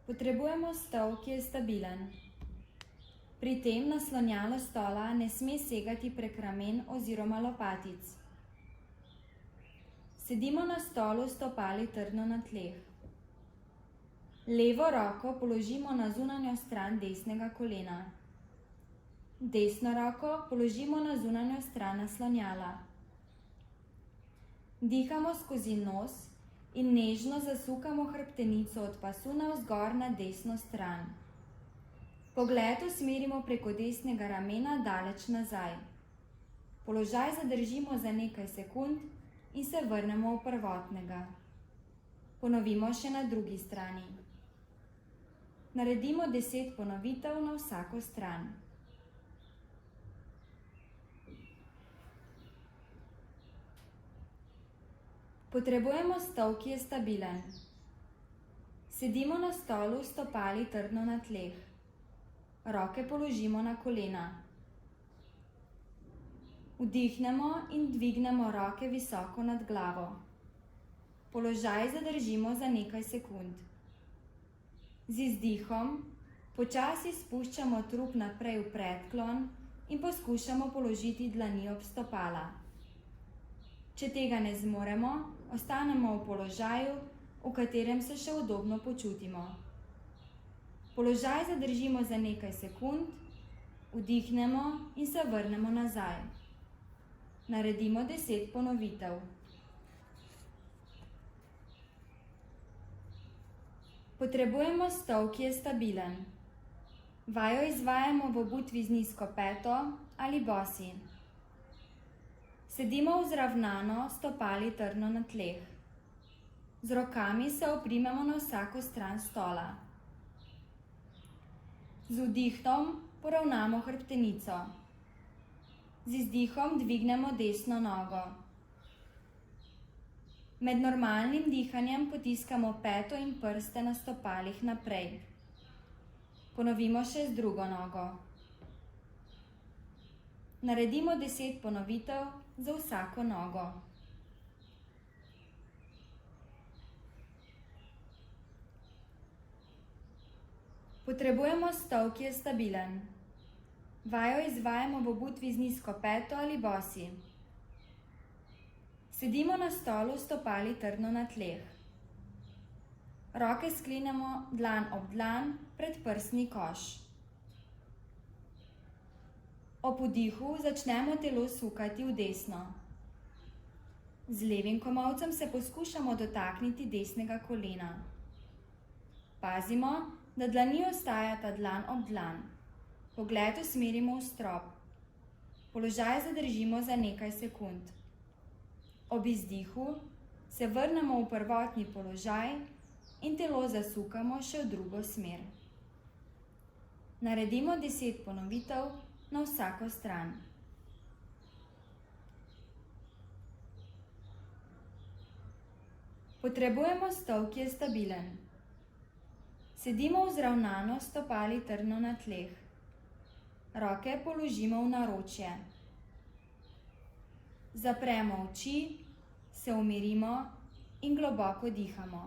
Potrebujemo stol, ki je stabilen. Pri tem naslonjalo stola ne sme segati prek ramen oziroma lopatic. Sedimo na stolu s stopali trdno na tleh. Levo roko položimo na zunanjo stran desnega kolena. Desno roko položimo na zunanjo stran naslonjala. Dihamo skozi nos in nežno zasukamo hrbtenico od pasu navzgor na desno stran. Pogled usmerimo preko desnega ramena daleč nazaj. Položaj zadržimo za nekaj sekund in se vrnemo v prvotnega. Ponovimo še na drugi strani. Naredimo 10 ponovitev na vsako stran. Potrebujemo stol, ki je stabilen. Sedimo na stolu s stopali trdno na tleh. Roke položimo na kolena. Vdihnemo in dvignemo roke visoko nad glavo. Položaj zadržimo za nekaj sekund. Z izdihom počasi spuščamo trup naprej v predklon in poskušamo položiti dlani ob stopala. Če tega ne zmoremo, ostanemo v položaju, v katerem se še udobno počutimo. Položaj zadržimo za nekaj sekund, vdihnemo in se vrnemo nazaj. Naredimo 10 ponovitev. Potrebujemo stol, ki je stabilen. Vajo izvajamo v obutvi z nizko peto ali bosi. Sedimo vzravnano, stopali trdno na tleh. Z rokami se oprimemo na vsako stran stola. Z vdihom poravnamo hrbtenico. Z izdihom dvignemo desno nogo. Med normalnim dihanjem potiskamo peto in prste na stopalih naprej. Ponovimo še z drugo nogo. Naredimo 10 ponovitev za vsako nogo. Potrebujemo stol, ki je stabilen. Vajo izvajamo v obutvi z nizko peto ali bosi. Sedimo na stolu s stopali trdno na tleh. Roke sklenemo dlan ob dlan pred prsni koš. Ob vdihu začnemo telo sukati v desno. Z levim komolcem se poskušamo dotakniti desnega kolena. Pazimo, da dlani ostajata dlan ob dlan. Pogled usmerimo v strop. Položaj zadržimo za nekaj sekund. Ob izdihu se vrnemo v prvotni položaj in telo zasukamo še v drugo smer. Naredimo 10 ponovitev na vsako stran. Potrebujemo stol, ki je stabilen. Sedimo vzravnano, stopali trdno na tleh. Roke položimo v naročje. Zapremo oči, se umirimo in globoko dihamo.